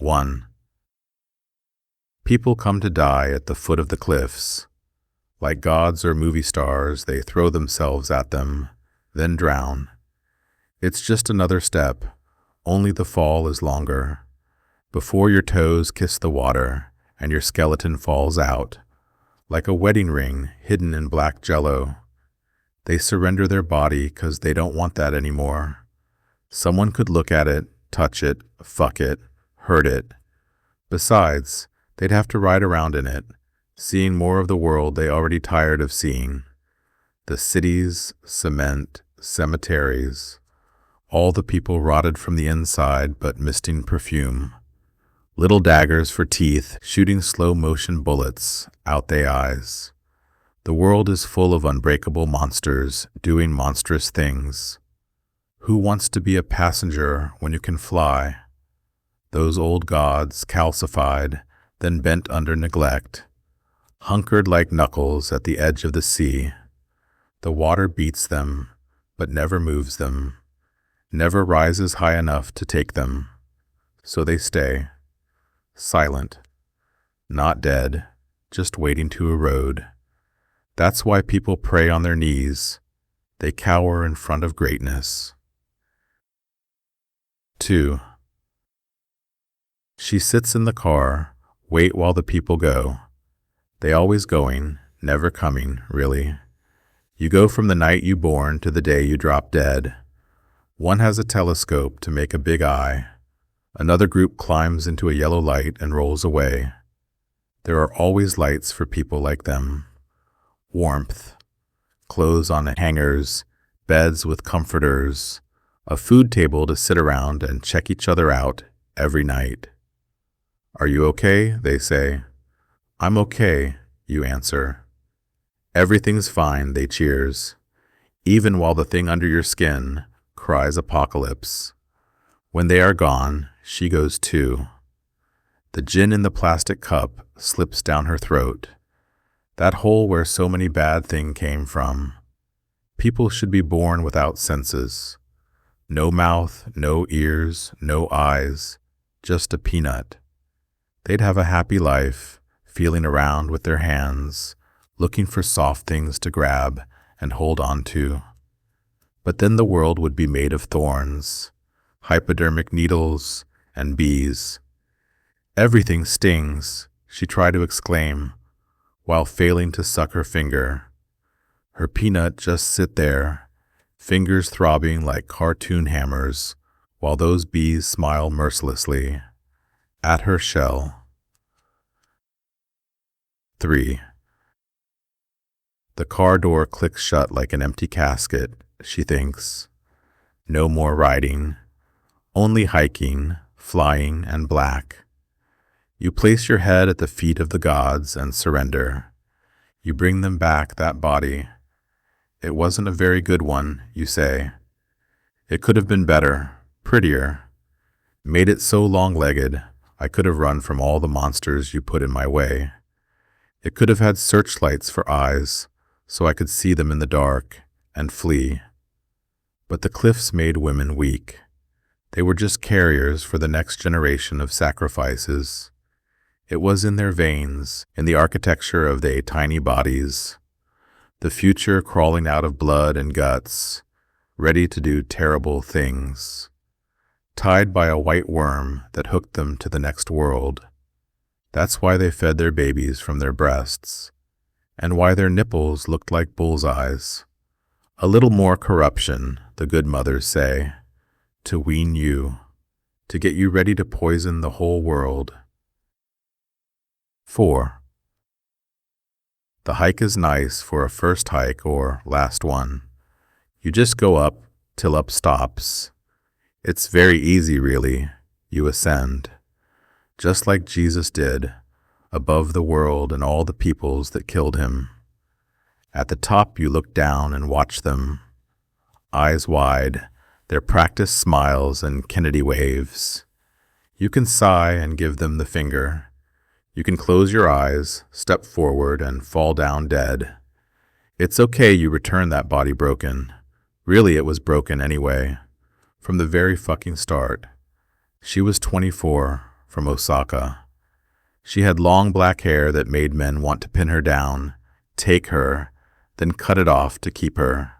1. People come to die at the foot of the cliffs. Like gods or movie stars, they throw themselves at them, then drown. It's just another step, only the fall is longer. Before your toes kiss the water and your skeleton falls out, like a wedding ring hidden in black jello. They surrender their body 'cause they don't want that anymore. Someone could look at it, touch it, fuck it, hurt it. Besides, they'd have to ride around in it, seeing more of the world they already tired of seeing. The cities, cement, cemeteries, all the people rotted from the inside but misting perfume. Little daggers for teeth, shooting slow-motion bullets out they eyes. The world is full of unbreakable monsters doing monstrous things. Who wants to be a passenger when you can fly? Those old gods, calcified, then bent under neglect, hunkered like knuckles at the edge of the sea. The water beats them, but never moves them, never rises high enough to take them. So they stay, silent, not dead, just waiting to erode. That's why people pray on their knees. They cower in front of greatness. 2. She sits in the car, wait while the people go. They always going, never coming, really. You go from the night you born to the day you drop dead. One has a telescope to make a big eye. Another group climbs into a yellow light and rolls away. There are always lights for people like them. Warmth, clothes on hangers, beds with comforters, a food table to sit around and check each other out every night. Are you okay? They say. I'm okay, you answer. Everything's fine, they cheers, even while the thing under your skin cries apocalypse. When they are gone, she goes too. The gin in the plastic cup slips down her throat. That hole where so many bad things came from. People should be born without senses. No mouth, no ears, no eyes, just a peanut. They'd have a happy life, feeling around with their hands, looking for soft things to grab and hold on to. But then the world would be made of thorns, hypodermic needles, and bees. Everything stings, she tried to exclaim, while failing to suck her finger. Her peanut just sit there, fingers throbbing like cartoon hammers, while those bees smile mercilessly at her shell. 3. The car door clicks shut like an empty casket, she thinks. No more riding, only hiking, flying, and black. You place your head at the feet of the gods and surrender. You bring them back that body. It wasn't a very good one, you say. It could have been better, prettier. Made it so long-legged, I could have run from all the monsters you put in my way. It could have had searchlights for eyes, so I could see them in the dark and flee. But the cliffs made women weak. They were just carriers for the next generation of sacrifices. It was in their veins, in the architecture of their tiny bodies. The future crawling out of blood and guts, ready to do terrible things. Tied by a white worm that hooked them to the next world. That's why they fed their babies from their breasts, and why their nipples looked like bullseyes. A little more corruption, the good mothers say, to wean you, to get you ready to poison the whole world. 4. The hike is nice for a first hike or last one. You just go up till up stops. It's very easy, really. You ascend, just like Jesus did, above the world and all the peoples that killed him. At the top you look down and watch them, eyes wide, their practiced smiles and Kennedy waves. You can sigh and give them the finger. You can close your eyes, step forward, and fall down dead. It's okay you return that body broken. Really, it was broken anyway. From the very fucking start. She was 24, from Osaka. She had long black hair that made men want to pin her down, take her, then cut it off to keep her.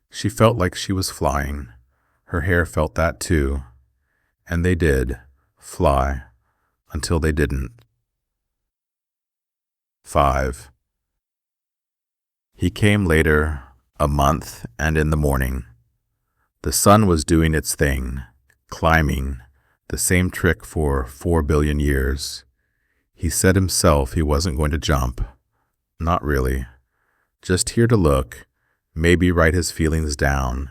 She felt like she was flying. Her hair felt that too. And they did fly until they didn't. 5. He came later, a month, and in the morning. The sun was doing its thing, climbing, the same trick for 4 billion years. He said himself he wasn't going to jump. Not really. Just here to look, maybe write his feelings down.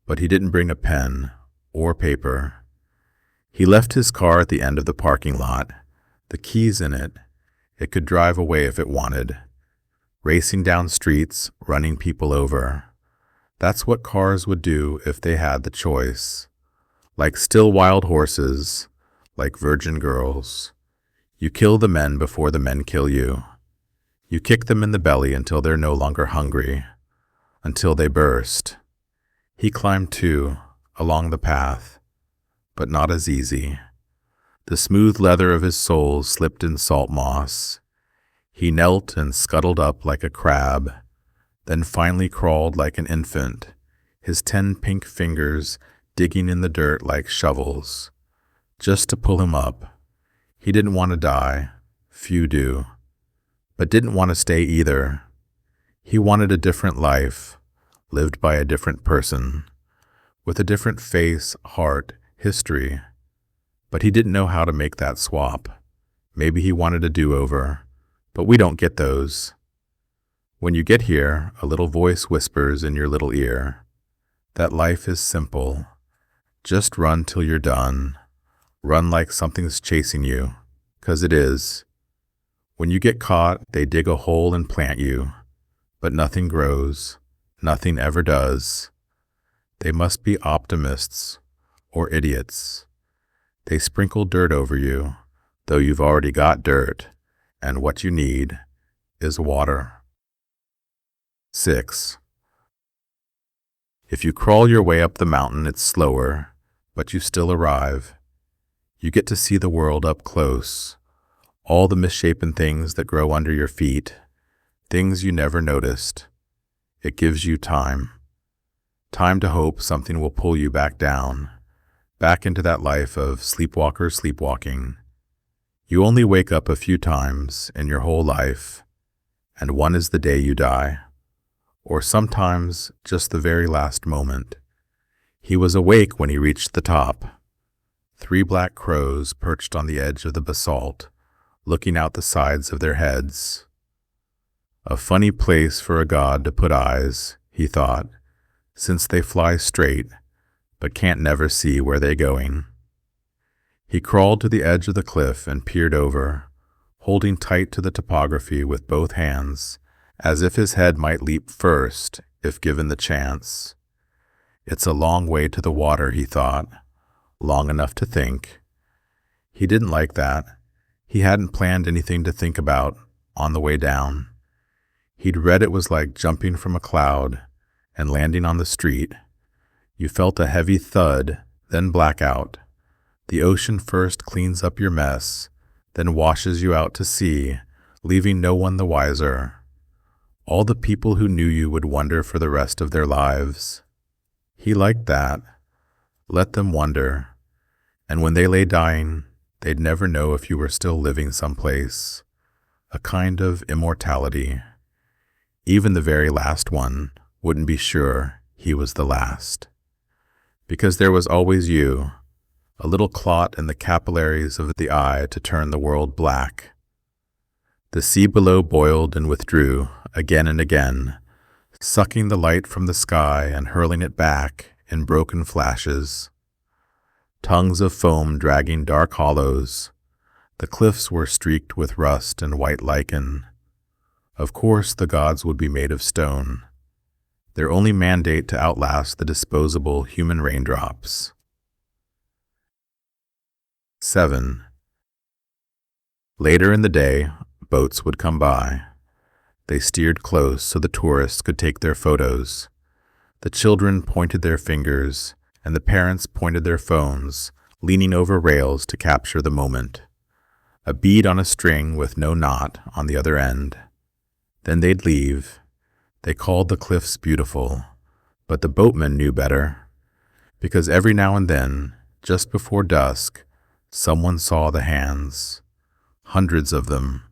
But he didn't bring a pen or paper. He left his car at the end of the parking lot, the keys in it. It could drive away if it wanted. Racing down streets, running people over. That's what cars would do if they had the choice. Like still wild horses, like virgin girls. You kill the men before the men kill you. You kick them in the belly until they're no longer hungry, until they burst. He climbed too, along the path, but not as easy. The smooth leather of his soles slipped in salt moss. He knelt and scuttled up like a crab, then finally crawled like an infant, his 10 pink fingers digging in the dirt like shovels, just to pull him up. He didn't want to die, few do, but didn't want to stay either. He wanted a different life, lived by a different person, with a different face, heart, history. But he didn't know how to make that swap. Maybe he wanted a do-over, but we don't get those. When you get here, a little voice whispers in your little ear that life is simple. Just run till you're done. Run like something's chasing you, 'cause it is. When you get caught, they dig a hole and plant you, but nothing grows, nothing ever does. They must be optimists or idiots. They sprinkle dirt over you, though you've already got dirt, and what you need is water. 6. If you crawl your way up the mountain, it's slower, but you still arrive. You get to see the world up close, all the misshapen things that grow under your feet, things you never noticed. It gives you time. Time to hope something will pull you back down, back into that life of sleepwalker sleepwalking. You only wake up a few times in your whole life, and one is the day you die, or sometimes just the very last moment. He was awake when he reached the top. 3 black crows perched on the edge of the basalt, looking out the sides of their heads. A funny place for a god to put eyes, he thought, since they fly straight, but can't never see where they're going. He crawled to the edge of the cliff and peered over, holding tight to the topography with both hands, as if his head might leap first if given the chance. It's a long way to the water, he thought, long enough to think. He didn't like that. He hadn't planned anything to think about on the way down. He'd read it was like jumping from a cloud and landing on the street. You felt a heavy thud, then blackout. The ocean first cleans up your mess, then washes you out to sea, leaving no one the wiser. All the people who knew you would wonder for the rest of their lives. He liked that. Let them wonder. And when they lay dying, they'd never know if you were still living someplace. A kind of immortality. Even the very last one wouldn't be sure he was the last. Because there was always you, a little clot in the capillaries of the eye to turn the world black. The sea below boiled and withdrew again and again, sucking the light from the sky and hurling it back in broken flashes. Tongues of foam dragging dark hollows. The cliffs were streaked with rust and white lichen. Of course the gods would be made of stone, their only mandate to outlast the disposable human raindrops. 7. Later in the day, boats would come by. They steered close so the tourists could take their photos. The children pointed their fingers, and the parents pointed their phones leaning over rails to capture the moment. A bead on a string with no knot on the other end. Then they'd leave. They called the cliffs beautiful, but the boatmen knew better, because every now and then, just before dusk, someone saw the hands, hundreds of them,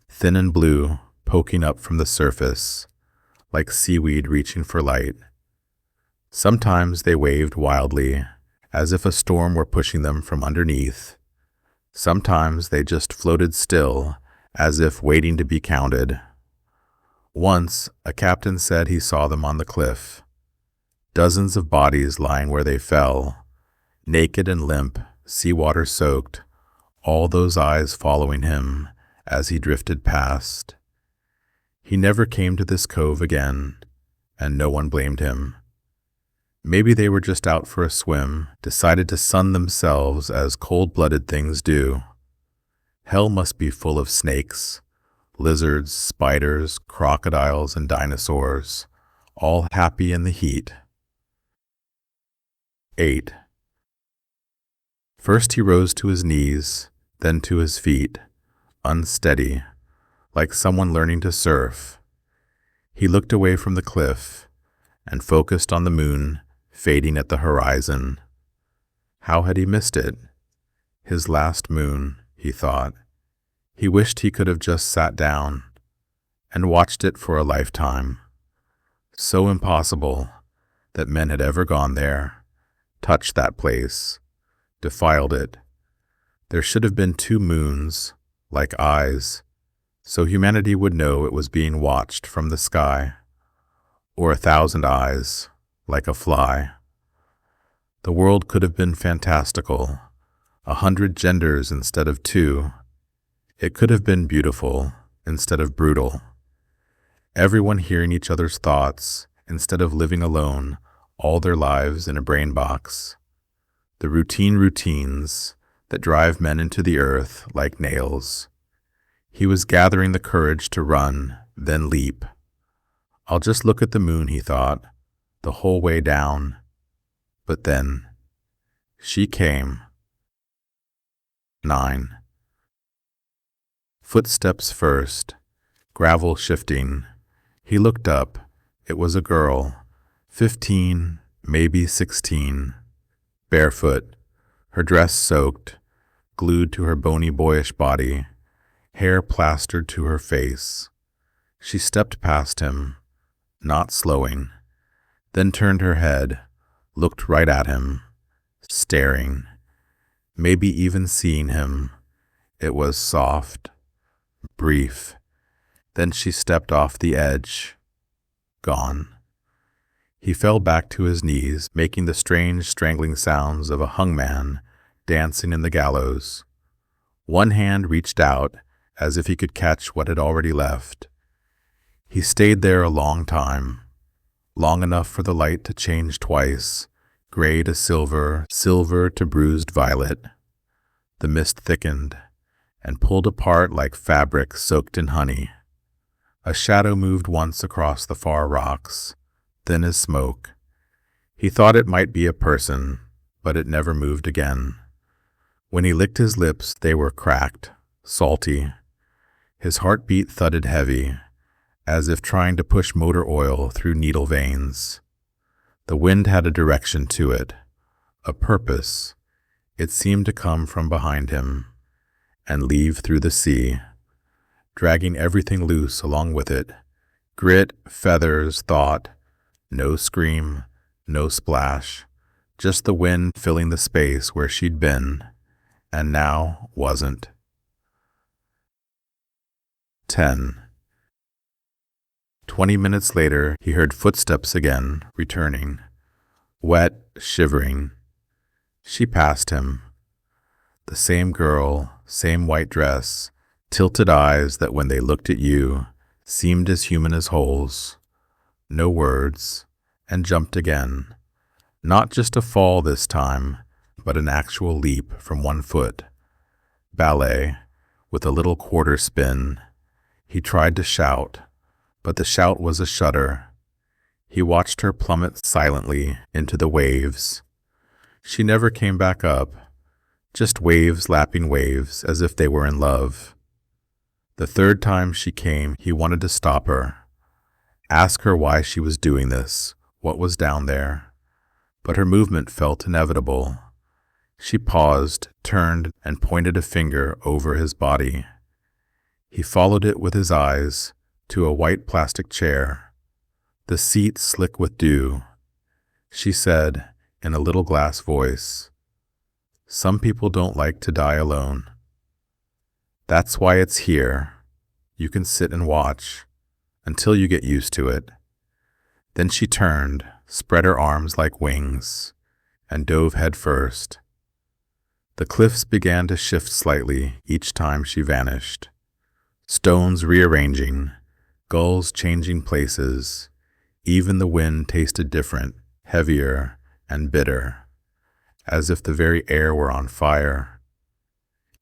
thin and blue, poking up from the surface, like seaweed reaching for light. Sometimes they waved wildly, as if a storm were pushing them from underneath. Sometimes they just floated still, as if waiting to be counted. Once, a captain said he saw them on the cliff. Dozens of bodies lying where they fell, naked and limp, seawater soaked, all those eyes following him as he drifted past. He never came to this cove again, and no one blamed him. Maybe they were just out for a swim, decided to sun themselves as cold-blooded things do. Hell must be full of snakes, lizards, spiders, crocodiles, and dinosaurs, all happy in the heat. 8. First he rose to his knees, then to his feet, unsteady, like someone learning to surf. He looked away from the cliff and focused on the moon fading at the horizon. How had he missed it? His last moon, he thought. He wished he could have just sat down and watched it for a lifetime. So impossible that men had ever gone there, touched that place, defiled it. There should have been 2 moons, like eyes, so humanity would know it was being watched from the sky, or 1,000 eyes, like a fly. The world could have been fantastical, 100 genders instead of 2. It could have been beautiful instead of brutal. Everyone hearing each other's thoughts instead of living alone all their lives in a brain box. The routines that drive men into the earth like nails. He was gathering the courage to run, then leap. I'll just look at the moon, he thought, the whole way down. But then, she came. 9. Footsteps first, gravel shifting. He looked up. It was a girl, 15, maybe 16, barefoot, her dress soaked, glued to her bony boyish body, hair plastered to her face. She stepped past him, not slowing, then turned her head, looked right at him, staring, maybe even seeing him. It was soft, brief. Then she stepped off the edge, gone. He fell back to his knees, making the strange strangling sounds of a hung man dancing in the gallows. One hand reached out as if he could catch what had already left. He stayed there a long time, long enough for the light to change twice, gray to silver, silver to bruised violet. The mist thickened and pulled apart like fabric soaked in honey. A shadow moved once across the far rocks, thin as smoke. He thought it might be a person, but it never moved again. When he licked his lips, they were cracked, salty. His heartbeat thudded heavy, as if trying to push motor oil through needle veins. The wind had a direction to it, a purpose. It seemed to come from behind him and leave through the sea, dragging everything loose along with it. Grit, feathers, thought. No scream, no splash, just the wind filling the space where she'd been, and now wasn't. 10. 20 minutes later, he heard footsteps again, returning. Wet, shivering. She passed him. The same girl, same white dress, tilted eyes that when they looked at you, seemed as human as holes. No words, and jumped again. Not just a fall this time, but an actual leap from one foot. Ballet, with a little quarter spin. He tried to shout, but the shout was a shudder. He watched her plummet silently into the waves. She never came back up, just waves lapping waves as if they were in love. The third time she came, he wanted to stop her, ask her why she was doing this, what was down there. But her movement felt inevitable. She paused, turned, and pointed a finger over his body. He followed it with his eyes to a white plastic chair, the seat slick with dew. She said, in a little glass voice, "Some people don't like to die alone. That's why it's here. You can sit and watch until you get used to it." Then she turned, spread her arms like wings, and dove headfirst. The cliffs began to shift slightly each time she vanished. Stones rearranging, gulls changing places. Even the wind tasted different, heavier and bitter, as if the very air were on fire.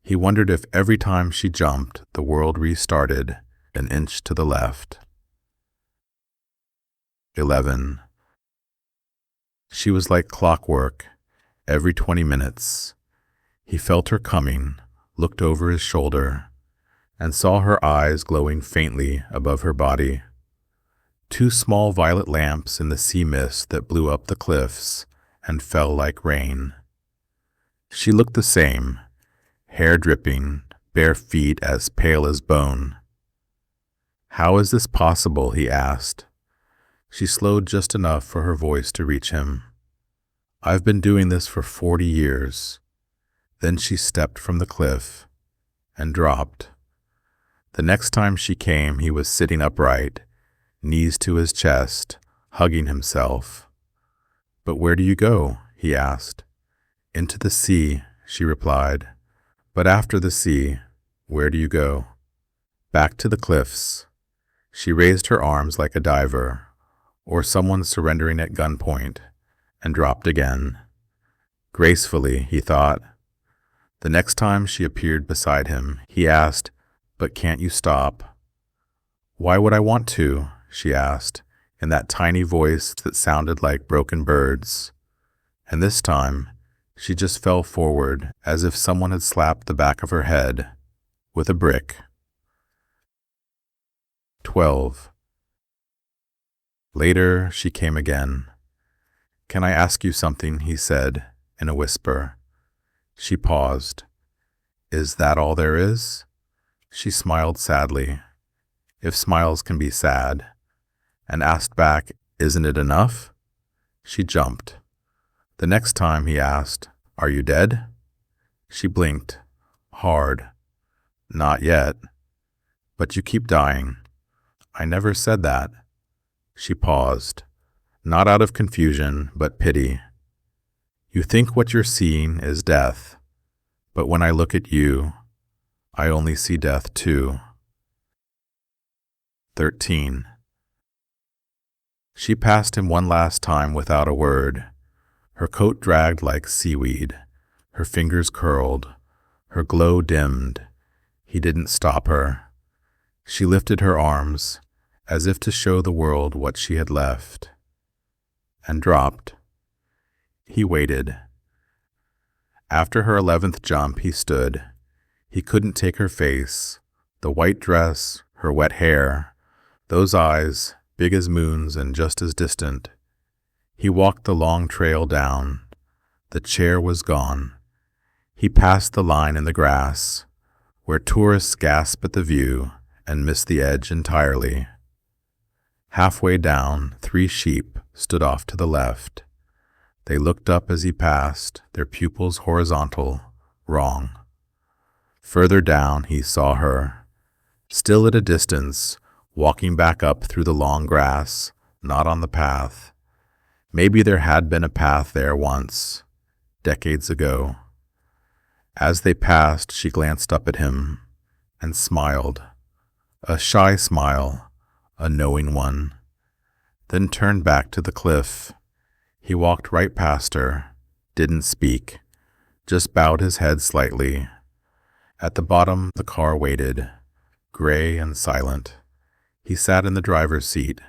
He wondered if every time she jumped, the world restarted an inch to the left. 11. She was like clockwork, every 20 minutes. He felt her coming, looked over his shoulder, and saw her eyes glowing faintly above her body. Two small violet lamps in the sea mist that blew up the cliffs and fell like rain. She looked the same, hair dripping, bare feet as pale as bone. "How is this possible?" he asked. She slowed just enough for her voice to reach him. "I've been doing this for 40 years. Then she stepped from the cliff and dropped. The next time she came, he was sitting upright, knees to his chest, hugging himself. "But where do you go?" he asked. "Into the sea," she replied. "But after the sea, where do you go?" "Back to the cliffs." She raised her arms like a diver, or someone surrendering at gunpoint, and dropped again. Gracefully, he thought. The next time she appeared beside him, he asked, "But can't you stop?" "Why would I want to?" she asked, in that tiny voice that sounded like broken birds. And this time, she just fell forward as if someone had slapped the back of her head with a brick. 12. Later, she came again. "Can I ask you something?" he said, in a whisper. She paused. "Is that all there is?" She smiled sadly, if smiles can be sad, and asked back, "Isn't it enough?" She jumped. The next time he asked, "Are you dead?" She blinked, hard. "Not yet. But you keep dying." "I never said that." She paused, not out of confusion, but pity. "You think what you're seeing is death, but when I look at you, I only see death too." 13. She passed him one last time without a word. Her coat dragged like seaweed, her fingers curled, her glow dimmed. He didn't stop her. She lifted her arms, as if to show the world what she had left, and dropped. He waited. After her 11th jump, he stood. He couldn't take her face, the white dress, her wet hair, those eyes, big as moons and just as distant. He walked the long trail down. The chair was gone. He passed the line in the grass, where tourists gasp at the view and miss the edge entirely. Halfway down, 3 sheep stood off to the left. They looked up as he passed, their pupils horizontal, wrong. Further down, he saw her, still at a distance, walking back up through the long grass, not on the path. Maybe there had been a path there once, decades ago. As they passed, she glanced up at him and smiled, a shy smile, a knowing one, then turned back to the cliff. He walked right past her, didn't speak, just bowed his head slightly. At the bottom, the car waited, gray and silent. He sat in the driver's seat,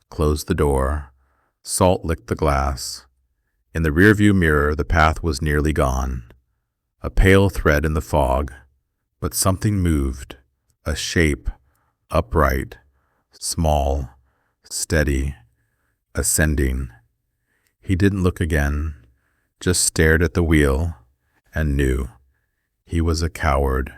closed the door. Salt licked the glass. In the rearview mirror, the path was nearly gone. a pale thread in the fog, but something moved, a shape, upright, small, steady, ascending. He didn't look again, just stared at the wheel, and knew he was a coward.